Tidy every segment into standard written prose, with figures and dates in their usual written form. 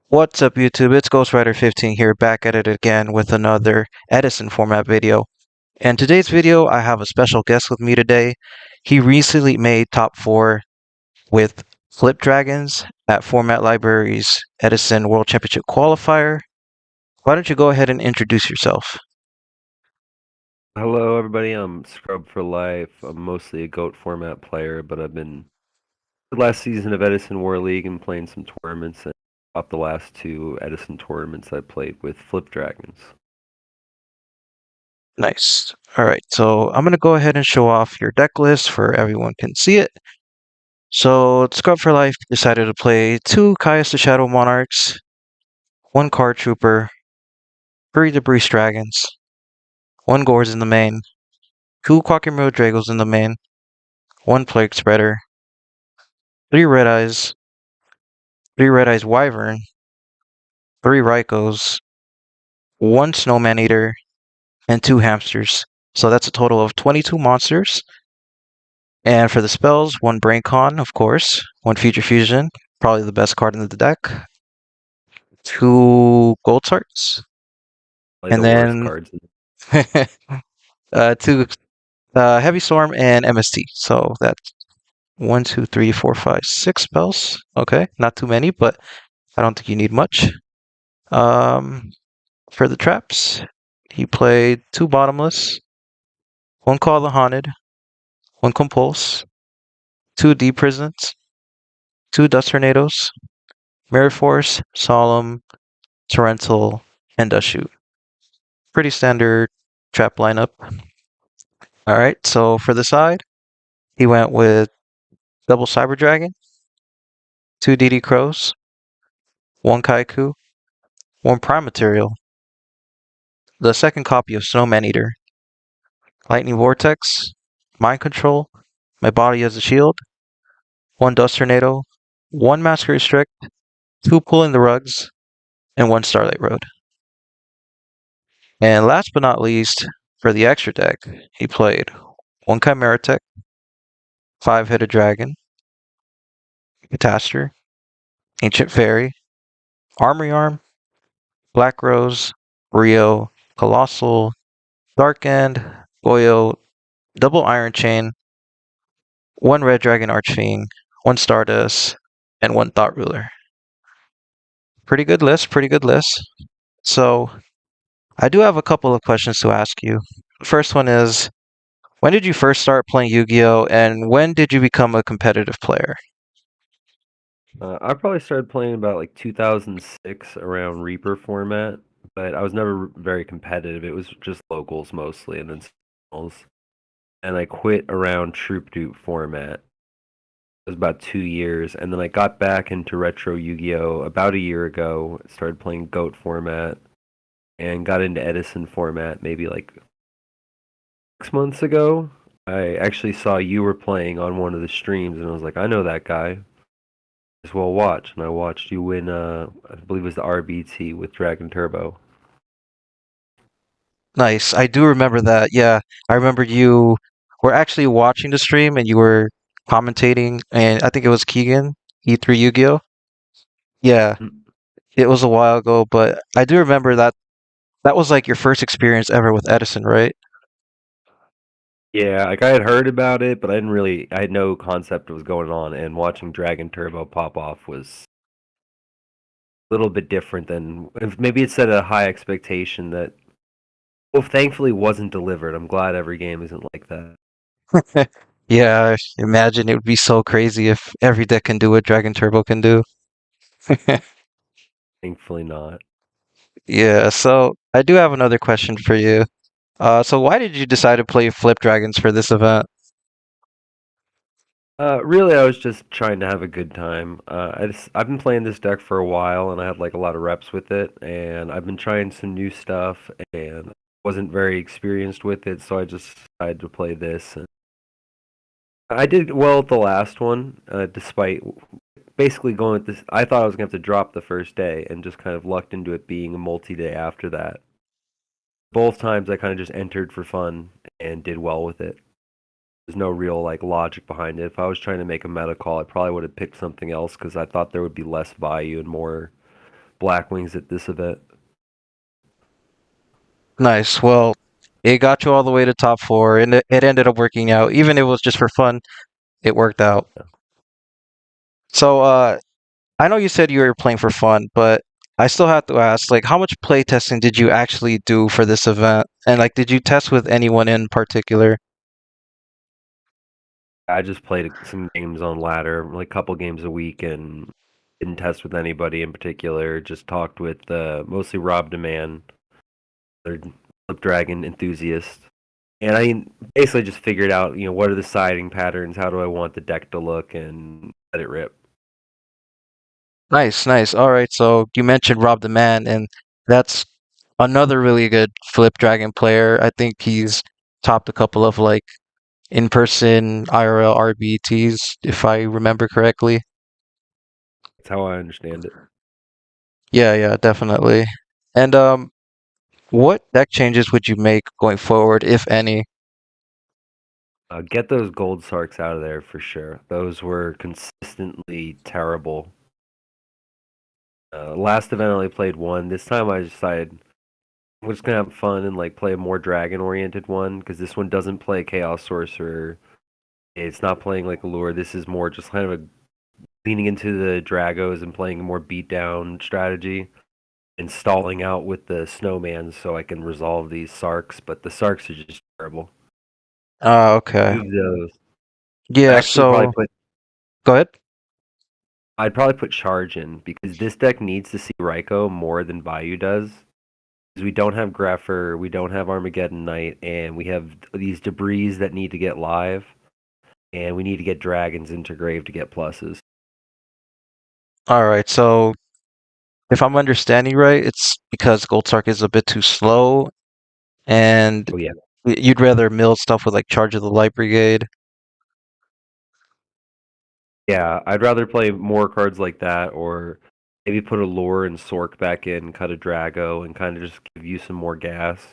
What's up, YouTube? It's Ghostwriter15 here, back at it again with another Edison Format video. And today's video, I have a special guest with me today. He recently made top 4 with Flip Dragons at Format Library's Edison World Championship Qualifier. Why don't you go ahead and introduce yourself? Hello, everybody. I'm Scrub for Life. I'm mostly a GOAT format player, but I've been the last season of Edison War League and playing some tournaments. And off the last two Edison tournaments I played with Flip Dragons. Nice. Alright, so I'm going to go ahead and show off your deck list for everyone can see it. So, Scrub for Life decided to play 2 Caius the Shadow Monarchs, 1 Card Trooper, 3 Debris Dragons, 1 Gores in the main, 2 Quackhammer Dragos in the main, 1 Plague Spreader, 3 Red Eyes, 3 Red Eyes Wyvern, 3 Rykos, 1 Snowman Eater, and 2 Hamsters. So that's a total of 22 monsters. And for the spells, 1 Brain Con, of course, 1 Future Fusion, probably the best card in the deck, 2 Gold Tarts, Like and the worst then cards. 2 Heavy Storm and MST. So that's 1, 2, 3, 4, 5, 6 spells. Okay, not too many, but I don't think you need much. Um, for the traps, he played 2 Bottomless, 1 Call the Haunted, 1 Compulse, 2 Deep Prisons, 2 Dust Tornadoes, Mirror Force, Solemn, Torrential, and Dust Shoot. Pretty standard trap lineup. Alright, so for the side, he went with double Cyber Dragon, 2 DD Crows, 1 Kaiku, 1 Prime Material, the second copy of Snowman Eater, Lightning Vortex, Mind Control, My Body as a Shield, 1 Dust Tornado, 1 Masker Restrict, 2 Pulling the Rugs, and 1 Starlight Road. And last but not least, for the extra deck, he played 1 Chimera Tech, 5 Headed Dragon, Catastor, Ancient Fairy, Armory Arm, Black Rose, Rio, Colossal, Dark End, Goyo, Double Iron Chain, 1 Red Dragon Archfiend, 1 Stardust, and 1 Thought Ruler. Pretty good list, pretty good list. So, I do have a couple of questions to ask you. The first one is, when did you first start playing Yu-Gi-Oh, and when did you become a competitive player? I probably started playing about like 2006 around Reaper format, but I was never very competitive. It was just locals mostly, and then singles. And I quit around Troop Dupe format. It was about 2 years, and then I got back into retro Yu-Gi-Oh about a year ago. Started playing Goat format and got into Edison format maybe like 6 months ago. I actually saw you were playing on one of the streams, and I was like, I know that guy. As well watch, and I watched you win. I believe it was the RBT with Dragon Turbo. Nice. I do remember that. Yeah, I remember you were actually watching the stream and you were commentating, and I think it was Keegan, E3 Yu-Gi-Oh. Yeah, Mm. it was a while ago, but I do remember that that was like your first experience ever with Edison, right? Yeah, like I had heard about it, but I didn't really. I had no concept what was going on, and watching Dragon Turbo pop off was a little bit different than maybe it set a high expectation that, well, thankfully wasn't delivered. I'm glad every game isn't like that. Yeah, imagine it would be so crazy if every deck can do what Dragon Turbo can do. Thankfully not. Yeah, so I do have another question for you. So why did you decide to play Flip Dragons for this event? Really, I was just trying to have a good time. I've been playing this deck for a while, and I had like a lot of reps with it, and I've been trying some new stuff, and wasn't very experienced with it, so I just decided to play this. And I did well at the last one, despite basically going with this. I thought I was gonna have to drop the first day, and just kind of lucked into it being a multi-day after that. Both times, I kind of just entered for fun and did well with it. There's no real like logic behind it. If I was trying to make a meta call, I probably would have picked something else because I thought there would be less value and more Blackwings at this event. Nice. Well, it got you all the way to top four, and it ended up working out. Even if it was just for fun, it worked out. So, I know you said you were playing for fun, but I still have to ask, like, how much play testing did you actually do for this event? And like, did you test with anyone in particular? I just played some games on ladder, like a couple games a week, and didn't test with anybody in particular. Just talked with mostly Rob Demand, their Flip Dragon enthusiast, and I basically just figured out, what are the siding patterns, how do I want the deck to look, and let it rip. Nice, nice. All right, so you mentioned Rob the Man, and that's another really good Flip Dragon player. I think he's topped a couple of like in-person IRL RBTs, if I remember correctly. That's how I understand it. Yeah, yeah, definitely. And what deck changes would you make going forward, if any? Get those gold sarks out of there for sure. Those were consistently terrible. Last event I only played one. This time I decided we're just gonna have fun and like play a more dragon oriented one because this one doesn't play Chaos Sorcerer. It's not playing like Allure. This is more just kind of a leaning into the Dragos and playing a more beatdown strategy and stalling out with the snowman so I can resolve these Sarks. But the Sarks are just terrible. Okay. Move those. I Yeah, actually probably so put go ahead. I'd probably put Charge in because this deck needs to see Raikou more than Bayou does. Because we don't have Greffer, we don't have Armageddon Knight, and we have these debris that need to get live, and we need to get dragons into grave to get pluses. All right, so if I'm understanding right, it's because Goldsark is a bit too slow, and Oh yeah. you'd rather mill stuff with like Charge of the Light Brigade. Yeah, I'd rather play more cards like that, or maybe put a Lure and Sork back in, cut a Drago, and kind of just give you some more gas.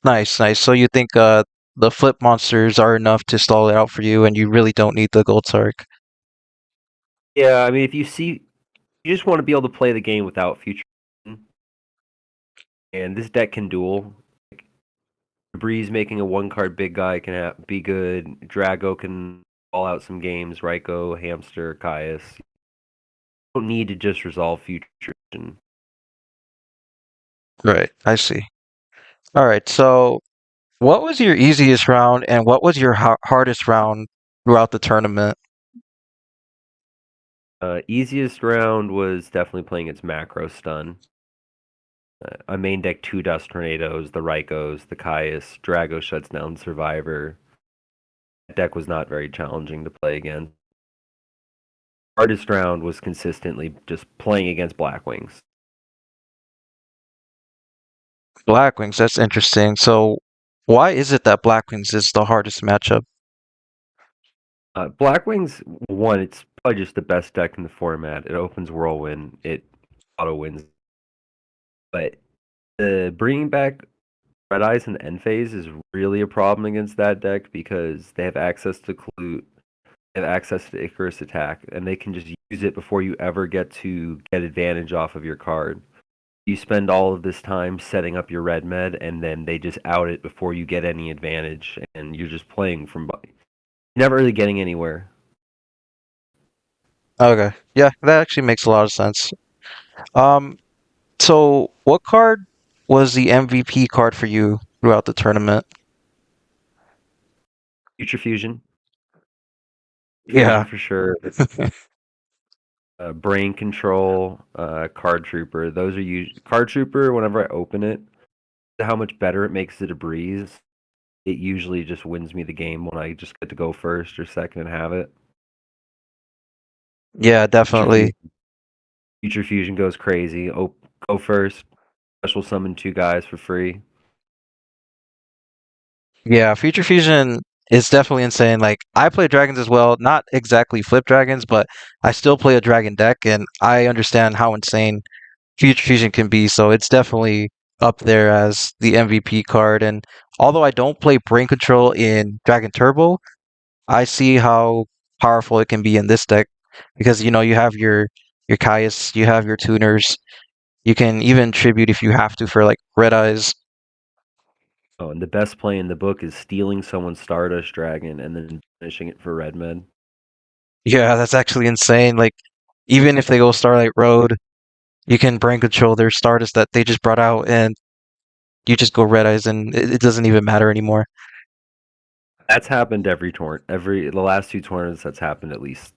Nice, nice. So you think the flip monsters are enough to stall it out for you, and you really don't need the Goldsark. Yeah, I mean, if you see, you just want to be able to play the game without future, and this deck can duel. Breeze making a one card big guy can be good. Drago can call out some games. Raikou, Hamster, Caius. You don't need to just resolve future. Right, I see. All right, so what was your easiest round, and what was your hardest round throughout the tournament? Easiest round was definitely playing its macro stun. I main deck two Dust Tornadoes, the Raikous, the Caius. Drago shuts down Survivor. That deck was not very challenging to play against. Hardest round was consistently just playing against Blackwings. Blackwings, that's interesting. So why is it that Blackwings is the hardest matchup? Blackwings, one, it's probably just the best deck in the format. It opens Whirlwind, it auto wins. But bringing back Red Eyes and End Phase is really a problem against that deck because they have access to Clute, they have access to Icarus attack, and they can just use it before you ever get to get advantage off of your card. You spend all of this time setting up your red med, and then they just out it before you get any advantage, and you're just playing from never really getting anywhere. Okay, yeah, that actually makes a lot of sense. Um, so what card was the MVP card for you throughout the tournament? Future Fusion, Fusion Yeah, for sure. Brain Control, Card Trooper. Those are Card Trooper. Whenever I open it, how much better it makes it a breeze. It usually just wins me the game when I just get to go first or second and have it. yeah, Future definitely. Fusion, Future Fusion goes crazy. Go first. Special summon two guys for free. Yeah, Future Fusion is definitely insane. Like I play dragons as well, not exactly flip dragons, but I still play a dragon deck, and I understand how insane Future Fusion can be. So it's definitely up there as the MVP card. And although I don't play Brain Control in Dragon Turbo, I see how powerful it can be in this deck because you know you have your Caius, you have your tuners. You can even tribute if you have to for like red eyes. Oh, and the best play in the book is stealing someone's Stardust Dragon and then finishing it for red med. Yeah, that's actually insane. Like even if they go Starlight Road, you can brain control their Stardust that they just brought out, and you just go red eyes, and it doesn't even matter anymore. That's happened every tournament. Every the last two tournaments, that's happened at least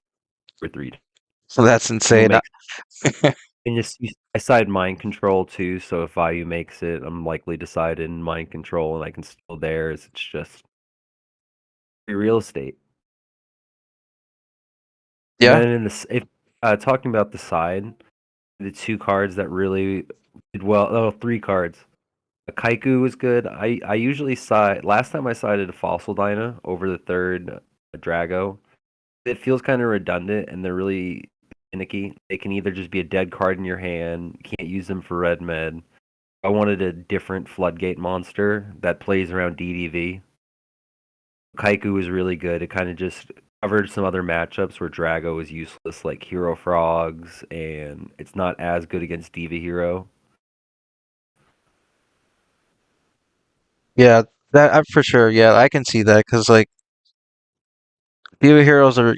2 or 3 times. So that's Who insane. makes and I side mind control too, so if Vayu makes it, I'm likely to side in mind control and I can steal theirs. It's just free real estate. And Yeah. then in this, if talking about the side, the 2 cards that really did well. Oh, 3 cards. Kaiku was good. I usually side. Last time I sided a Fossil Dyna over the third Drago. It feels kind of redundant, and they're really finicky. They can either just be a dead card in your hand. You can't use them for red med. I wanted a different floodgate monster that plays around DDV. Kaiku was really good. It kind of just covered some other matchups where Drago is useless, like Hero Frogs, and it's not as good against Diva Hero. Yeah, that for sure. Yeah, I can see that because like Diva Heroes are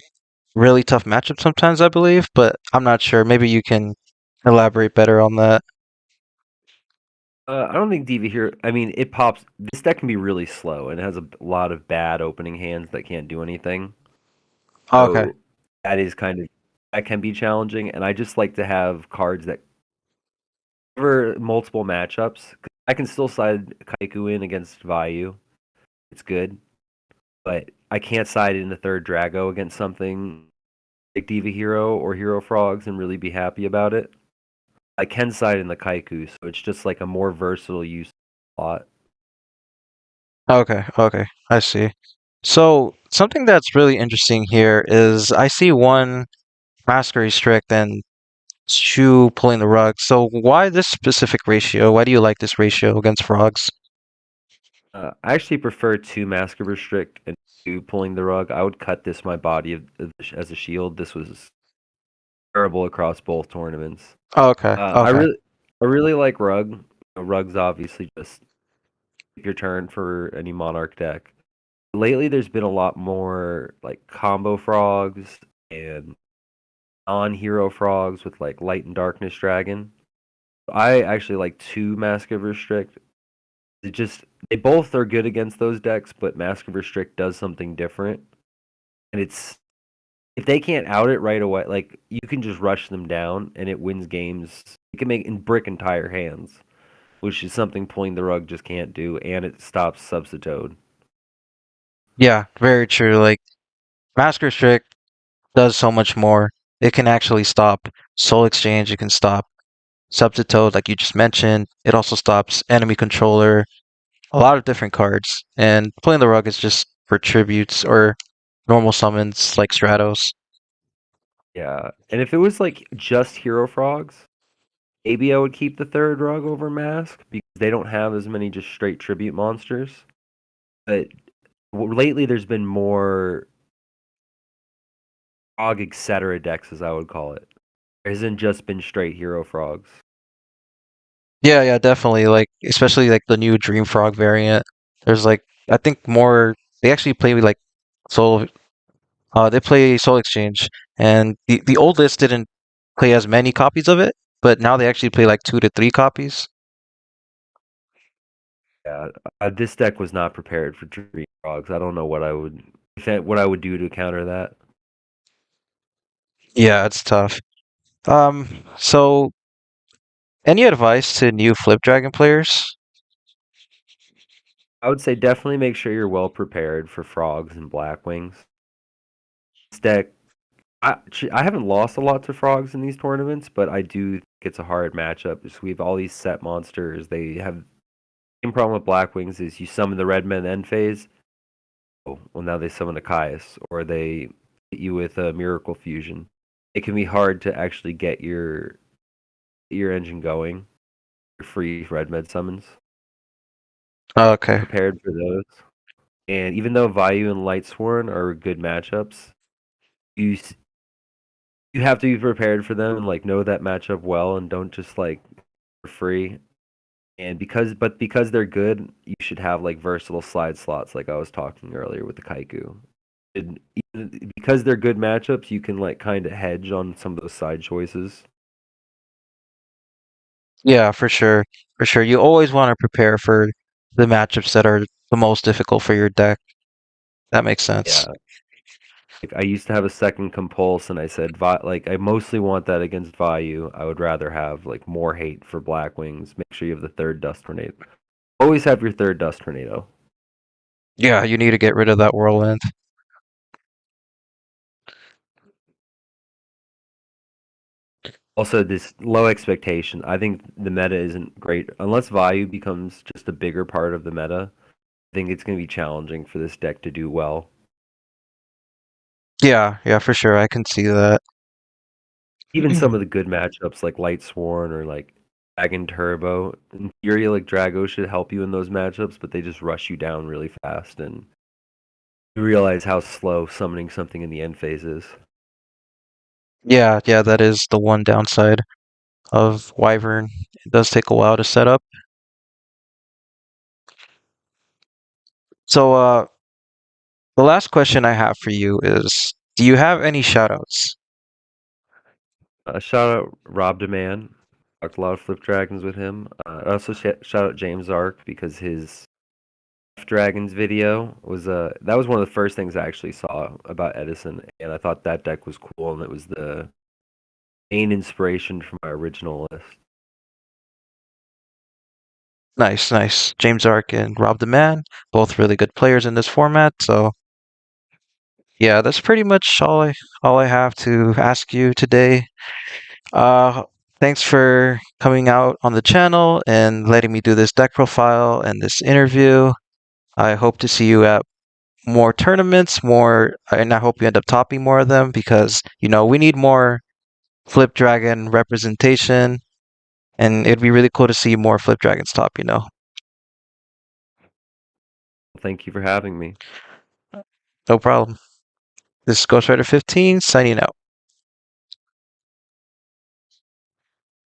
really tough matchups sometimes, I believe, but I'm not sure. Maybe you can elaborate better on that. I don't think Diva Hero. I mean, it pops. This deck can be really slow and it has a lot of bad opening hands that can't do anything. Okay. So that is kind of that can be challenging. And I just like to have cards that cover multiple matchups. I can still side Kaiku in against Vayu. It's good, but I can't side in the third Drago against something like Diva Hero or Hero Frogs and really be happy about it. I can side in the Kaiku, so it's just like a more versatile use slot. Okay. Okay. I see. So something that's really interesting here is I see one Masker Restrict and two pulling the rug. So why this specific ratio? Why do you like this ratio against frogs? I actually prefer 2 Masker Restrict and 2 Pulling the Rug. I would cut this my body as a shield. This was terrible across both tournaments. Okay. Uh, I Okay. really, I really like Rug. Rug's obviously just take your turn for any Monarch deck. Lately, there's been a lot more like combo frogs and non-hero frogs with like Light and Darkness Dragon. I actually like 2 Mask of Restrict. It just they both are good against those decks, but Mask of Restrict does something different, and it's if they can't out it right away, like you can just rush them down and it wins games. It can make and brick entire hands, which is something Pulling the Rug just can't do, and it stops Substitute. Yeah, very true. Like Masker Strict does so much more. It can actually stop Soul Exchange. It can stop Subtitoad, like you just mentioned. It also stops Enemy Controller. A lot of different cards. And playing the rug is just for tributes or normal summons like Stratos. Yeah, and if it was like just Hero Frogs, maybe I would keep the third Rug over Mask because they don't have as many just straight tribute monsters. But lately, there's been more Frog etc. decks, as I would call it. There hasn't just been straight Hero Frogs. Yeah, yeah, definitely. Like especially like the new Dream Frog variant. There's like I think more they actually play with like Soul they play Soul Exchange, and the old list didn't play as many copies of it, but now they actually play like 2 to 3 copies. Yeah, this deck was not prepared for Dream Frogs. I don't know what I would what I would do to counter that. Yeah, it's tough. So any advice to new Flip Dragon players? I would say definitely make sure you're well prepared for Frogs and Blackwings. This deck, I haven't lost a lot to Frogs in these tournaments, but I do think it's a hard matchup. Because we have all these set monsters. They have the same problem with Blackwings is you summon the Red Men end phase. Oh, well, now they summon a Caius, or they hit you with a Miracle Fusion. It can be hard to actually get your engine going. Your free Red Med summons. Okay. Prepared for those. And even though Vayu and Lightsworn are good matchups, you you have to be prepared for them and like know that matchup well and don't just like for free. And because they're good, you should have like versatile slide slots like I was talking earlier with the Kaiku. And because they're good matchups, you can like kind of hedge on some of those side choices. Yeah, for sure. For sure. You always want to prepare for the matchups that are the most difficult for your deck. That makes sense. Yeah. Like I used to have a second compulse, and I said, like I mostly want that against Vayu. I would rather have like more hate for Black Wings. Make sure you have the third Dust Tornado. Always have your third Dust Tornado. Yeah, you need to get rid of that whirlwind. Also, this low expectation. I think the meta isn't great unless Vayu becomes just a bigger part of the meta. I think it's going to be challenging for this deck to do well. Yeah, yeah, for sure. I can see that. Even some of the good matchups like Light Sworn or like Dragon Turbo, in theory, like Drago should help you in those matchups, but they just rush you down really fast, and you realize how slow summoning something in the end phase is. Yeah, yeah, that is the one downside of Wyvern. It does take a while to set up. So, the last question I have for you is, do you have any shoutouts? Shout out Rob Deman. Talked a lot of Flip Dragons with him. Also shout out James Ark because his Dragons video was that was one of the first things I actually saw about Edison, and I thought that deck was cool, and it was the main inspiration for my original list. Nice, nice. James Ark and Rob the Man, both really good players in this format. So, yeah, that's pretty much all I have to ask you today. Uh, Thanks for coming out on the channel and letting me do this deck profile and this interview. I hope to see you at more tournaments, and I hope you end up topping more of them because, we need more Flip Dragon representation, and it'd be really cool to see more Flip Dragons top. Thank you for having me. No problem. This is Ghostwriter 15 signing out.